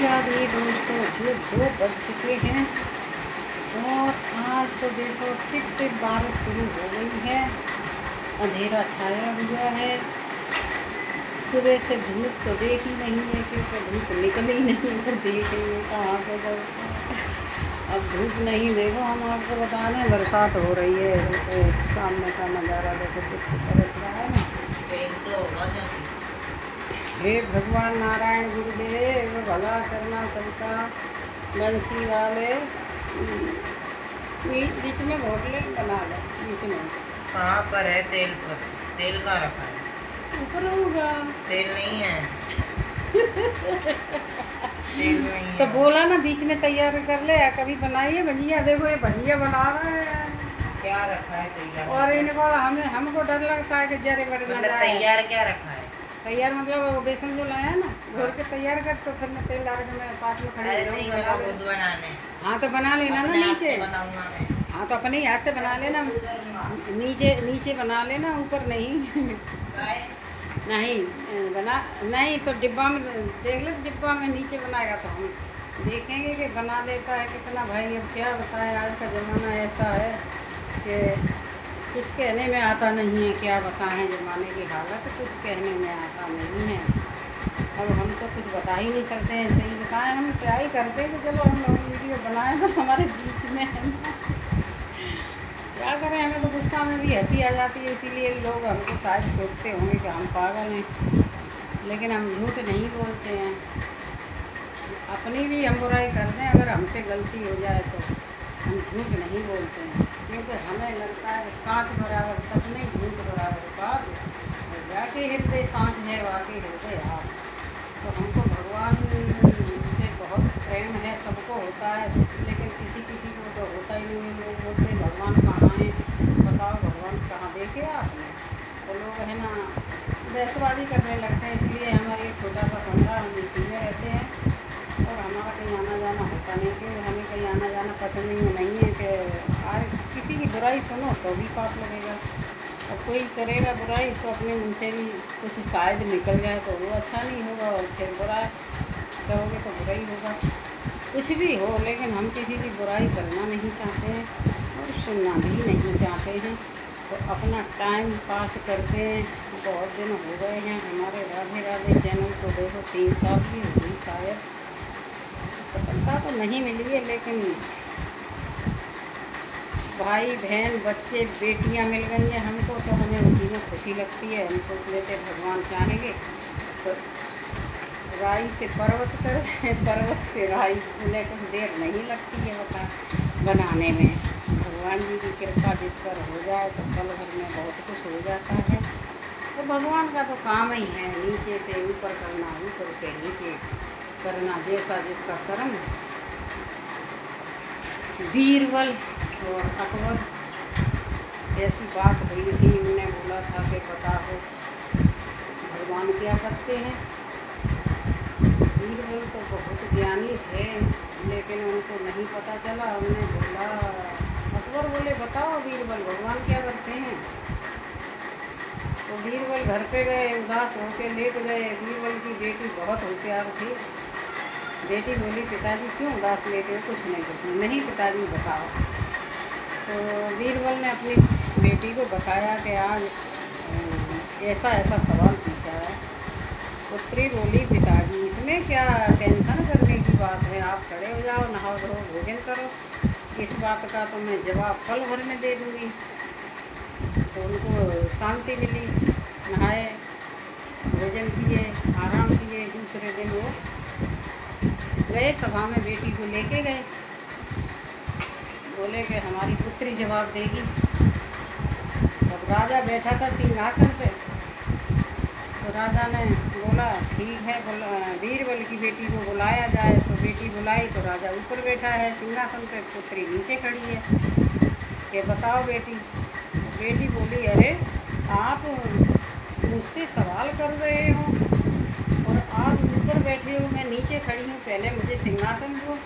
राधे दोस्तों, जो 2 बज चुके हैं और आज तो देखो टिप बारिश शुरू हो गई है। अंधेरा छाया हुआ है। सुबह से धूप तो देख ही नहीं है क्योंकि धूप निकल ही नहीं तो देखेंगे कहाँ से जब अब धूप नहीं देखो हम आपको बता दें बरसात हो रही है। तो सामने का नज़ारा देखो कितना तरस रहा है ना। हे भगवान नारायण गुरुदेव भला करना सबका। बंसी वाले बीच में घोटले बना लो बीच में। कहाँ पर है तेल? पर तेल कहाँ रखा है? ऊपर होगा। तेल नहीं है। तेल नहीं है तो बोला ना बीच में तैयार कर ले। कभी बनाइए भजिया। देखो ये भजिया बना रहे हैं। क्या रखा है तैयार? और इनको हमको डर लगता है कि जरे बड़े ना मतलब जाए। तैयार क्या रखा है? तैयार मतलब वो बेसन जो लाया ना घोर के तैयार कर तो फिर मैं तेल डाल के मैं पास में खड़ी हो नहीं जाऊँ। लगा खुद बनाने। हाँ तो बना लेना ना अपने हाथ नीचे। से बनाऊंगा मैं। हाँ तो अपने हाथ से बना लेना। नीचे बना लेना ऊपर नहीं। नहीं बना नहीं तो डिब्बा में देख ले। डिब्बा में नीचे बनाएगा तो हम देखेंगे कि बना लेता है कितना। भाई अब क्या बताएं, आज का ज़माना ऐसा है कि कुछ कहने में आता नहीं है। क्या बताएं ज़माने की हालत, कुछ कहने में आता नहीं है। अब हम तो कुछ बता ही नहीं सकते हैं। सही बताएं हम ट्राई करते हैं कि चलो हम लोग वीडियो बनाएं तो हमारे बीच में है ना। क्या करें, हमें तो गुस्सा में भी हंसी आ जाती है। इसीलिए लोग हमको शायद सोचते होंगे कि हम पागल हैं, लेकिन हम झूठ नहीं बोलते हैं। अपनी भी हम बुराई कर दें अगर हमसे गलती हो जाए तो हम झूठ नहीं बोलते हैं, क्योंकि हमें लगता है साँच बराबर तक नहीं झूठ बराबर बात। और जाके हृदय साँच है वाकई हृदय आप। तो हमको भगवान से बहुत प्रेम है। सबको होता है लेकिन किसी किसी को तो होता ही नहीं। लोग बोलते भगवान कहाँ है, बताओ भगवान कहाँ देखे आपने। तो लोग है ना बहसबाजी करने लगते हैं। इसलिए हमारा ये छोटा सा पंडा हम इसी में रहते हैं और हमारा कहीं आना जाना होता नहीं। क्योंकि हमें कहीं आना जाना पसंद ही नहीं है कि आज किसी की बुराई सुनो तो भी पाप लगेगा। और कोई करेगा बुराई तो अपने मुँह से भी कुछ शायद निकल जाए तो वो अच्छा नहीं होगा, और फिर बुराई करोगे तो बुरा ही होगा। कुछ भी हो लेकिन हम किसी की बुराई करना नहीं चाहते हैं और सुनना भी नहीं चाहते हैं। तो अपना टाइम पास करते हैं। बहुत दिन हो गए हैं हमारे राधे राधे चैनल को देखो 3 साल की हुई शायद। सफलता तो नहीं मिली है लेकिन भाई बहन बच्चे बेटियां मिल गई हैं हमको, तो हमें उसी में खुशी लगती है। हम सोच लेते भगवान चाहेंगे तो राई से पर्वत कर पर्वत से राई। उन्हें कुछ देर नहीं लगती है बता बनाने में। भगवान जी की कृपा जिस पर हो जाए तो पल भर में बहुत कुछ हो जाता है। तो भगवान का तो काम ही है नीचे से ऊपर करना, ऊपर से नीचे करना, जैसा जिसका कर्म। बीरबल और अकबर ऐसी बात हुई थी। उन्होंने बोला था कि बताओ भगवान क्या करते हैं। बीरबल तो बहुत ज्ञानी थे लेकिन उनको नहीं पता चला। उन्होंने बोला अकबर बोले बताओ बीरबल भगवान क्या करते हैं। तो बीरबल घर पे गए, उदास होकर लेट गए। बीरबल की बेटी बहुत होशियार थी। बेटी बोली पिताजी क्यों उदास लेटे हो? कुछ नहीं पिताजी बताओ। तो बीरबल ने अपनी बेटी को बताया कि आज ऐसा ऐसा सवाल पूछा है। पुत्री बोली पिताजी इसमें क्या टेंशन करने की बात है, आप खड़े हो जाओ, नहाओ धो भोजन करो। इस बात का तो मैं जवाब पल भर में दे दूँगी। तो उनको शांति मिली, नहाए भोजन किए, आराम किए। दूसरे दिन वो गए सभा में, बेटी को लेके गए। बोले कि हमारी पुत्री जवाब देगी। अब राजा बैठा था सिंहासन पे। तो राजा ने बोला ठीक है, बीरबल की बेटी को बुलाया जाए। तो बेटी बुलाई तो राजा ऊपर बैठा है सिंहासन पे, पुत्री नीचे खड़ी है। कि बताओ बेटी। बेटी बोली अरे आप मुझसे सवाल कर रहे हो और आप ऊपर बैठे हो, मैं नीचे खड़ी हूँ, पहले मुझे सिंहासन दो।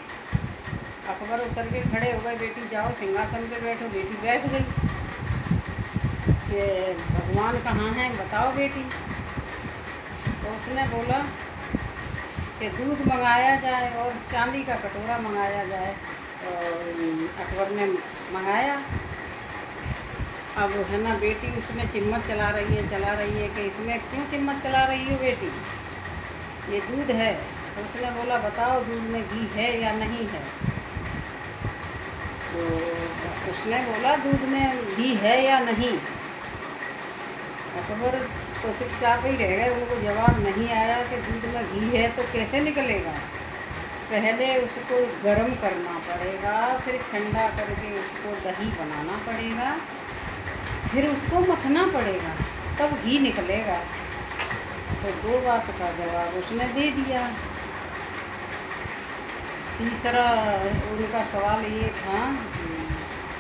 अकबर उतर के खड़े हो गए, बेटी जाओ सिंहासन पे बैठो। बेटी बैठ गई कि भगवान कहाँ हैं बताओ बेटी। तो उसने बोला कि दूध मंगाया जाए और चांदी का कटोरा मंगाया जाए। और अकबर ने मंगाया। अब है ना बेटी उसमें चिम्मच चला रही है कि इसमें क्यों चिम्मच चला रही हो बेटी, ये दूध है। तो उसने बोला बताओ दूध में घी है या नहीं है। तो उसने बोला दूध में घी है या नहीं। अकबर तो चुपचाप ही रह गए, उनको जवाब नहीं आया कि दूध में घी है तो कैसे निकलेगा। पहले उसको गर्म करना पड़ेगा, फिर ठंडा करके उसको दही बनाना पड़ेगा, फिर उसको मथना पड़ेगा, तब घी निकलेगा। तो 2 बात का जवाब उसने दे दिया। तीसरा उनका सवाल ये था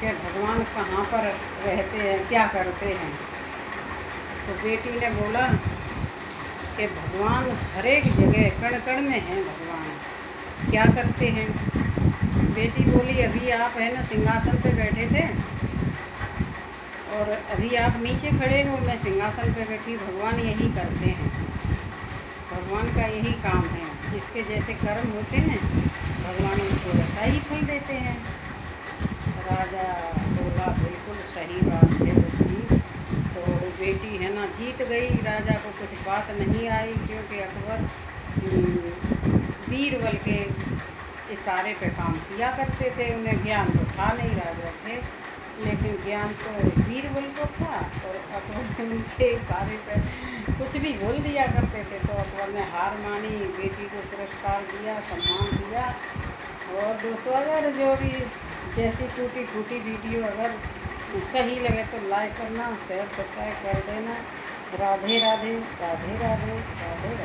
कि भगवान कहाँ पर रहते हैं, क्या करते हैं। तो बेटी ने बोला कि भगवान हर एक जगह कण कण में हैं भगवान, क्या करते हैं। बेटी बोली अभी आप है ना सिंहासन पे बैठे थे और अभी आप नीचे खड़े हो, मैं सिंहासन पे बैठी, भगवान यही करते हैं। भगवान का यही काम है, जिसके जैसे कर्म होते हैं भगवान उसको वैसा ही फल देते हैं। राजा बोला बिल्कुल सही बात है उसकी। तो बेटी है ना जीत गई। राजा को कुछ बात नहीं आई, क्योंकि अकबर बीरबल के इशारे पे काम किया करते थे। उन्हें ज्ञान तो था नहीं, राजा थे, लेकिन ज्ञान तो बीरबल को था। और अकबर उनके इशारे पे कुछ भी बोल दिया करते थे। तो अकबर ने हार मानी, बेटी को पुरस्कार दिया, सम्मान दिया। और दोस्तों अगर जो भी जैसी टूटी फूटी वीडियो अगर सही लगे तो लाइक करना, शेयर सब्सक्राइब कर देना। राधे राधे राधे राधे राधे राधे।